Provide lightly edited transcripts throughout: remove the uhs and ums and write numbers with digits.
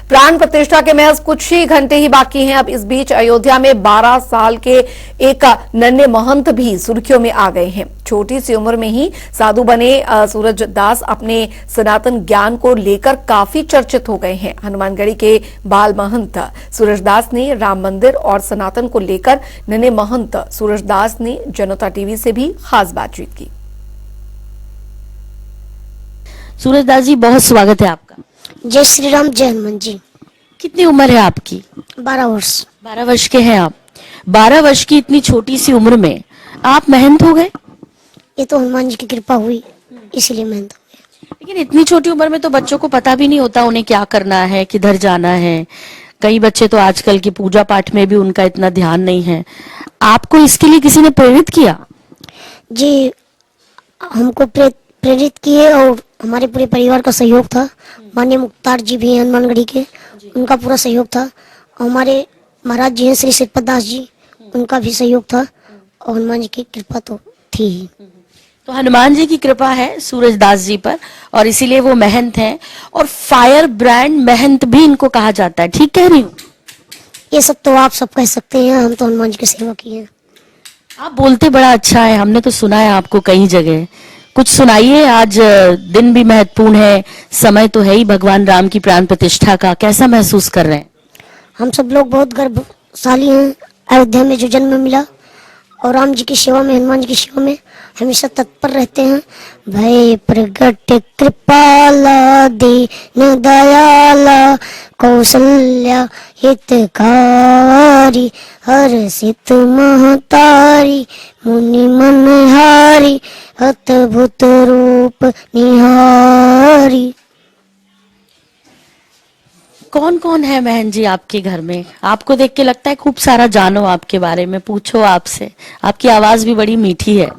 प्राण प्रतिष्ठा के महज कुछ ही घंटे ही बाकी हैं। अब इस बीच अयोध्या में 12 साल के एक नन्हे महंत भी सुर्खियों में आ गए हैं। छोटी सी उम्र में ही साधु बने सूरजदास अपने सनातन ज्ञान को लेकर काफी चर्चित हो गए हैं। हनुमानगढ़ी के बाल महंत सूरजदास ने राम मंदिर और सनातन को लेकर नन्हे महंत सूरजदास ने जनता टीवी से भी खास बातचीत की। सूरजदास जी, बहुत स्वागत है आपका। जय श्री राम, जय हनुमान जी। कितनी उम्र है आपकी? 12 वर्ष। 12 वर्ष के हैं आप। 12 वर्ष की इतनी छोटी सी उम्र में आप महंत हो गए? ये तो हनुमान जी की कृपा हुई, इसीलिए महंत हो गए। लेकिन इतनी छोटी उम्र में तो बच्चों को पता भी नहीं होता उन्हें क्या करना है, किधर जाना है। कई बच्चे तो आजकल की पूजा पाठ में भी उनका इतना ध्यान नहीं है। आपको इसके लिए किसी ने प्रेरित किया? जी, हमको प्रेरित किए और हमारे पूरे परिवार का सहयोग था। माननीय मुख्तार जी भी हैं हनुमानगढ़ी के, उनका पूरा सहयोग था। और हमारे महाराज जी हैं श्री श्रीपद दास जी, उनका भी सहयोग था। और हनुमान जी की कृपा तो थी ही। तो हनुमान जी की कृपा है सूरजदास जी पर और इसीलिए वो महंत हैं। और फायर ब्रांड महंत भी इनको कहा जाता है, ठीक कह रही हूँ? ये सब तो आप सब कह सकते हैं, हम तो हनुमान जी की सेवा की है। आप बोलते बड़ा अच्छा है, हमने तो सुना है आपको कई जगह। कुछ सुनाइए, आज दिन भी महत्वपूर्ण है, समय तो है ही भगवान राम की प्राण प्रतिष्ठा का। कैसा महसूस कर रहे हैं? हम सब लोग बहुत गर्वशाली हैं। अयोध्या में जो जन्म मिला और राम जी की सेवा में, हनुमान जी की सेवा में हमेशा तत्पर रहते हैं। भय प्रगट कृपाला दीन दयाला कौशल्या हितकारी हर्षित महतारी मुनि मनहारी अद्भुत रूप निहारी। कौन कौन है बहन जी आपके घर में? आपको देख के लगता है खूब सारा जानो आपके बारे में, पूछो आपसे। आपकी आवाज भी बड़ी मीठी है।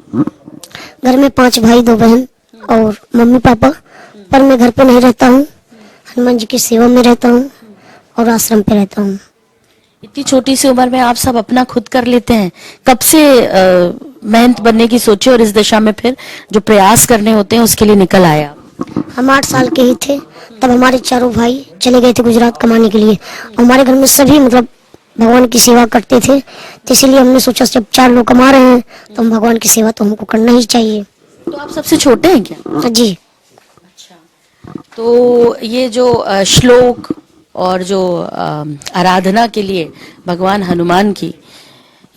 घर में 5 भाई 2 बहन और मम्मी पापा। पर मैं घर पे नहीं रहता हूँ, हनुमान जी की सेवा में रहता हूँ और आश्रम पे रहता हूँ। इतनी छोटी सी उम्र में आप सब अपना खुद कर लेते हैं। कब से महंत बनने की सोचे और इस दिशा में फिर जो प्रयास करने होते हैं उसके लिए निकल आए आप? हम 8 साल के ही थे तब हमारे चारों भाई चले गए थे गुजरात कमाने के लिए। हमारे घर में सभी मतलब भगवान की सेवा करते थे, तो इसीलिए हमने सोचा जब 4 लोग कमा रहे हैं तो हम भगवान की सेवा तो हमको करना ही चाहिए। तो आप सबसे छोटे हैं क्या? जी। अच्छा, तो ये जो श्लोक और जो आराधना के लिए भगवान हनुमान की,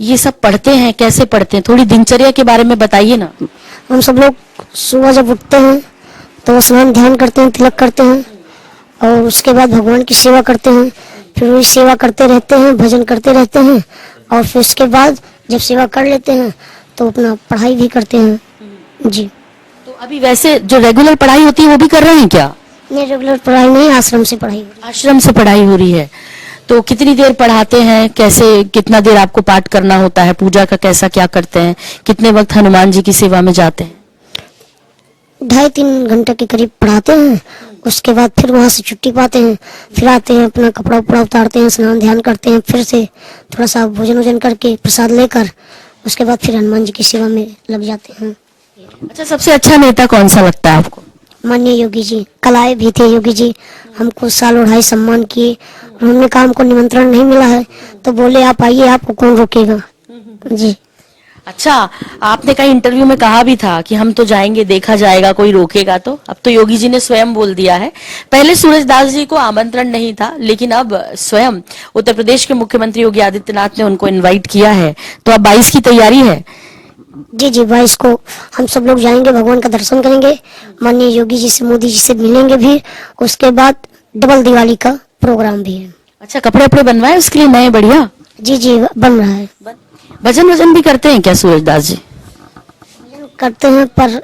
ये सब पढ़ते हैं, कैसे पढ़ते हैं? थोड़ी दिनचर्या के बारे में बताइए ना। हम सब लोग सुबह जब उठते हैं तो स्नान ध्यान करते हैं, तिलक करते हैं और उसके बाद भगवान की सेवा करते हैं। फिर वही सेवा करते रहते हैं, भजन करते रहते हैं और फिर उसके बाद जब सेवा कर लेते हैं तो अपना पढ़ाई भी करते हैं। जी। तो अभी वैसे जो रेगुलर पढ़ाई होती है वो भी कर रहे हैं क्या? नहीं, रेगुलर पढ़ाई नहीं, आश्रम से पढ़ाई हो रही है। आश्रम से पढ़ाई हो रही है। तो कितनी देर पढ़ाते हैं, कैसे, कितना देर आपको पाठ करना होता है, पूजा का कैसा क्या करते हैं, कितने वक्त हनुमान जी की सेवा में जाते हैं? 2.5-3 घंटे के करीब पढ़ाते हैं। उसके बाद फिर वहाँ से छुट्टी पाते हैं, फिर आते हैं, अपना कपड़ा उपड़ा उतारते हैं, स्नान ध्यान करते हैं, फिर से थोड़ा सा भोजन वोजन करके प्रसाद लेकर उसके बाद फिर हनुमान जी की सेवा में लग जाते हैं। अच्छा, सबसे अच्छा नेता कौन सा लगता है आपको? माननीय योगी जी, कलाए भी थे योगी जी, हमको साल ओढ़ाई सम्मान किए और हमने कहा हमको निमंत्रण नहीं मिला है तो बोले आप आइए, आपको कौन रोकेगा। जी। अच्छा, आपने कहीं इंटरव्यू में कहा भी था कि हम तो जाएंगे, देखा जाएगा, कोई रोकेगा तो। अब तो योगी जी ने स्वयं बोल दिया है। पहले सूरजदास जी को आमंत्रण नहीं था, लेकिन अब स्वयं उत्तर प्रदेश के मुख्यमंत्री योगी आदित्यनाथ ने उनको इनवाइट किया है। तो अब 22 की तैयारी है? जी जी, 22 को हम सब लोग जाएंगे, भगवान का दर्शन करेंगे, माननीय योगी जी से, मोदी जी से मिलेंगे भी। उसके बाद डबल दिवाली का प्रोग्राम भी है। अच्छा, कपड़े वपड़े बनवाए उसके लिए नए बढ़िया? जी जी, बन रहा है। भजन वजन भी करते हैं क्या सूरजदास जी? करते हैं, पर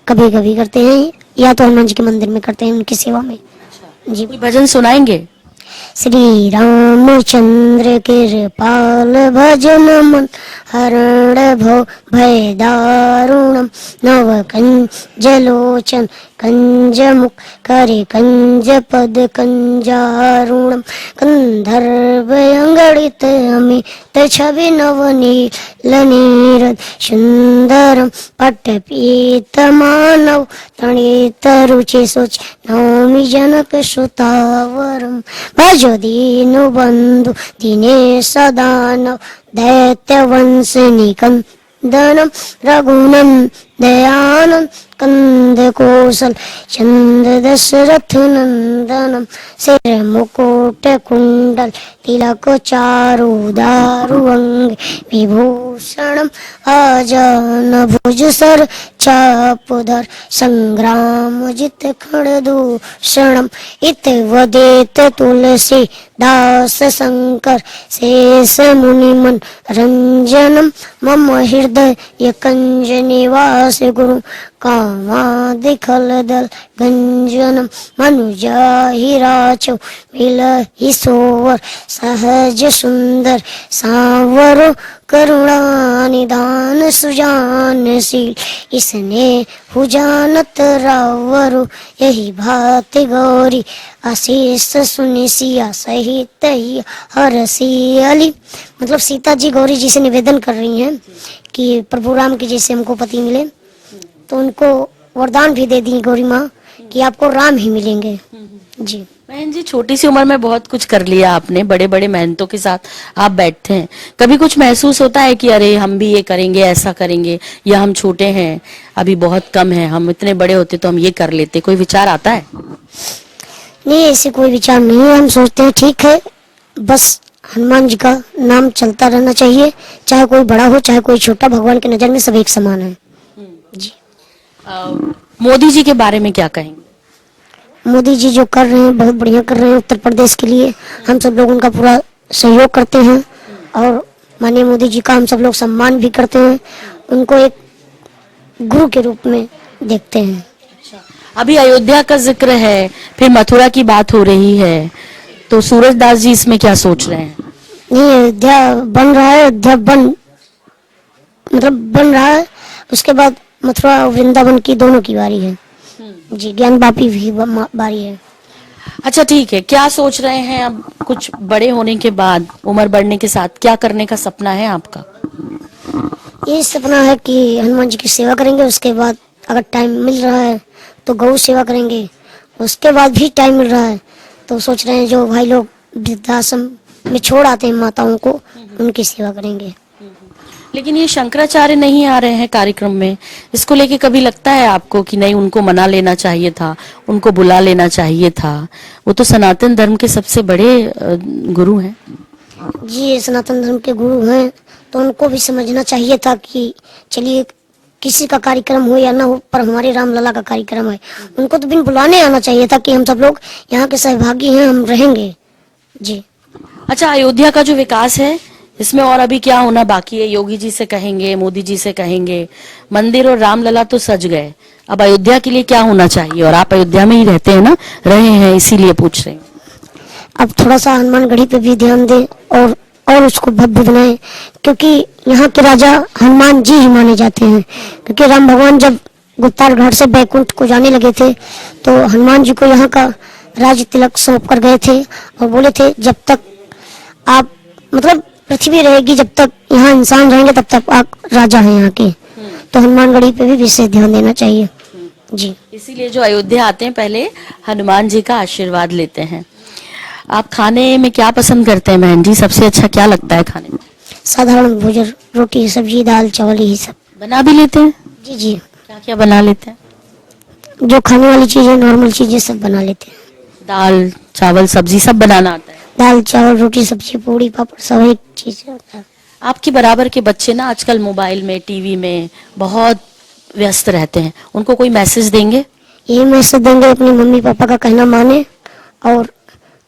कभी कभी करते हैं, या तो हनुमान जी के मंदिर में करते हैं उनकी सेवा में। जी। कोई भजन सुनाएंगे? श्री रामचंद्र कृपाल भजन मन हरण भव भय दारुणम नव कंज लोचन कंजमुख करे कंज पद कंजारुणम कंधर्व अंगड़ित अमित छवि नवनील नीरद सुंदरम पट्टपीत मानव तणित रुचि सोच नौमि जनक सुतावरम भजो दीनु बंधु दिनेश दानव दैत्य वंश निकंदनम रघुनम दयानंद कंद कौशल चंद दशरथ नंदनम सिर मुकुट कुंडल तिलक चारु दारु अंग विभूषणम अजान भुज सर चापुधर संग्राम जित खड़दूषणम इत वदेत तुलसी दास शंकर शेष मुनि मन रंजनम मम हृदय कंज निवास गुरु कामादिखल दल गंजनम मनुजाहिराचो मिलहि सोवर सहज सुंदर सांवर करुणा निदान सुजानशील इसने हुजानत रावरु यही भाति गौरी आशीष सुनि सिया सहित ही हरसी अली। मतलब सीता जी गौरी जी से निवेदन कर रही हैं कि प्रभु राम के जैसे हमको पति मिले, तो उनको वरदान भी दे दी गौरी माँ कि आपको राम ही मिलेंगे। जी बहन जी, छोटी सी उम्र में बहुत कुछ कर लिया आपने, बड़े बड़े मेहनतों के साथ आप बैठते हैं, कभी कुछ महसूस होता है कि अरे हम भी ये करेंगे, ऐसा करेंगे, या हम छोटे हैं अभी बहुत कम है, हम इतने बड़े होते तो हम ये कर लेते, कोई विचार आता है? नहीं, ऐसे कोई विचार नहीं है। हम सोचते हैं ठीक है, बस हनुमान जी का नाम चलता रहना चाहिए, चाहे कोई बड़ा हो चाहे कोई छोटा, भगवान की नजर में सब एक समान है। जी मोदी जी के बारे में क्या कहेंगे? मोदी जी जो कर रहे हैं बहुत बढ़िया कर रहे हैं उत्तर प्रदेश के लिए। हम सब लोग उनका पूरा सहयोग करते हैं और माननीय मोदी जी का हम सब लोग सम्मान भी करते हैं, उनको एक गुरु के रूप में देखते हैं। अभी अयोध्या का जिक्र है, फिर मथुरा की बात हो रही है, तो सूरजदास जी इसमें क्या सोच रहे हैं? नहीं, अयोध्या बन रहा है, अयोध्या बन रहा है, उसके बाद मथुरा और वृंदावन की दोनों की बारी है। जी, ज्ञान वापी भी बारी है। अच्छा ठीक है, क्या सोच रहे हैं अब कुछ बड़े होने के बाद, उम्र बढ़ने के साथ क्या करने का सपना है आपका? ये सपना है कि हनुमान जी की सेवा करेंगे, उसके बाद अगर टाइम मिल रहा है तो गौ सेवा करेंगे, उसके बाद भी टाइम मिल रहा है तो सोच रहे हैं जो भाई लोग वृद्धाश्रम में छोड़ आते हैं माताओं को, उनकी सेवा करेंगे। लेकिन ये शंकराचार्य नहीं आ रहे हैं कार्यक्रम में, इसको लेके कभी लगता है आपको कि नहीं उनको मना लेना चाहिए था, उनको बुला लेना चाहिए था? वो तो सनातन धर्म के सबसे बड़े गुरु हैं। जी, ये सनातन धर्म के गुरु हैं तो उनको भी समझना चाहिए था कि चलिए किसी का कार्यक्रम हो या ना हो, पर हमारे रामलला का कार्यक्रम है, उनको तो बिन बुलाने आना चाहिए था कि हम सब लोग यहाँ के सहभागी हैं, हम रहेंगे। जी अच्छा, अयोध्या का जो विकास है इसमें और अभी क्या होना बाकी है? योगी जी से कहेंगे, मोदी जी से कहेंगे, मंदिर और रामलला तो सज गए, अब अयोध्या के लिए क्या होना चाहिए? और आप अयोध्या में ही रहते हैं ना, रहे हैं, इसीलिए पूछ रहे हैं। अब थोड़ा सा हनुमानगढ़ी पे भी ध्यान दें और उसको भव्य बनाएं, क्योंकि यहाँ के राजा हनुमान जी ही माने जाते हैं। क्योंकि राम भगवान जब गुप्तार घाट से बैकुंठ को जाने लगे थे तो हनुमान जी को यहाँ का राज तिलक सौंप कर गए थे और बोले थे जब तक आप मतलब पृथ्वी रहेगी, जब तक यहाँ इंसान रहेंगे तब तक आप राजा हैं यहाँ के। तो हनुमानगढ़ी पे भी विशेष ध्यान देना चाहिए। जी, इसीलिए जो अयोध्या आते हैं पहले हनुमान जी का आशीर्वाद लेते हैं। आप खाने में क्या पसंद करते हैं बहन जी? सबसे अच्छा क्या लगता है खाने में? साधारण भोजन, रोटी सब्जी दाल चावल यही सब। बना भी लेते हैं? जी जी, क्या क्या बना लेते हैं? जो खाने वाली चीजें, नॉर्मल चीजें सब बना लेते हैं। दाल चावल सब्जी सब बनाना आता है? दाल चावल रोटी सब्जी पूड़ी पापड़ सब एक चीज होता है। आपके बराबर के बच्चे ना आजकल मोबाइल में, टीवी में बहुत व्यस्त रहते हैं, उनको कोई मैसेज देंगे? यही मैसेज देंगे, अपनी मम्मी पापा का कहना माने, और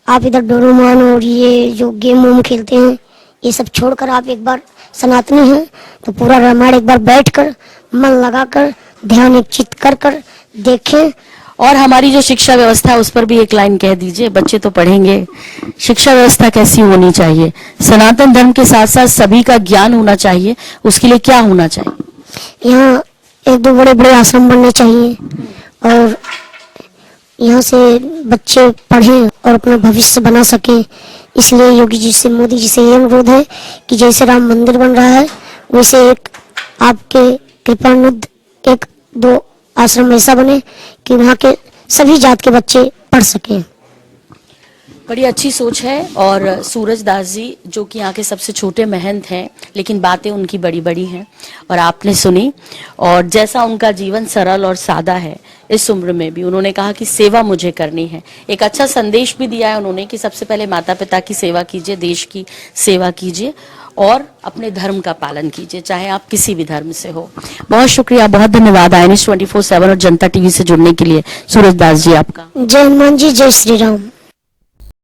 आप इधर डोरेमोन और ये जो गेम वूम खेलते हैं ये सब छोड़कर आप एक बार सनातनी हैं तो पूरा रामायण एक बार बैठकर मन लगाकर ध्यान एक चित्त कर कर देखें। और हमारी जो शिक्षा व्यवस्था है उस पर भी एक लाइन कह दीजिए, बच्चे तो पढ़ेंगे। शिक्षा व्यवस्था कैसी होनी चाहिए? सनातन धर्म के साथ साथ सभी का ज्ञान होना चाहिए, उसके लिए क्या होना चाहिए? यहाँ एक दो बड़े बड़े आश्रम बनने चाहिए और यहाँ से बच्चे पढ़ें और अपना भविष्य बना सकें। इसलिए योगी जी से, मोदी जी से ये अनुरोध है कि जैसे राम मंदिर बन रहा है वैसे एक आपके कृपानुद 1-2 आश्रम ऐसा बने कि वहाँ के सभी जात के बच्चे पढ़ सकें। बड़ी अच्छी सोच है। और सूरज दास जी जो कि यहाँ के सबसे छोटे महंत हैं, लेकिन बातें उनकी बड़ी बड़ी हैं और आपने सुनी। और जैसा उनका जीवन सरल और सादा है, इस उम्र में भी उन्होंने कहा कि सेवा मुझे करनी है। एक अच्छा संदेश भी दिया है उन्होंने कि सबसे पहले माता पिता की सेवा कीजिए, देश की सेवा कीजिए और अपने धर्म का पालन कीजिए, चाहे आप किसी भी धर्म से हो। बहुत शुक्रिया, बहुत धन्यवाद INS 24/7 और जनता टीवी से जुड़ने के लिए सूरज दास जी आपका। जय हनुमान जी, जय श्री राम।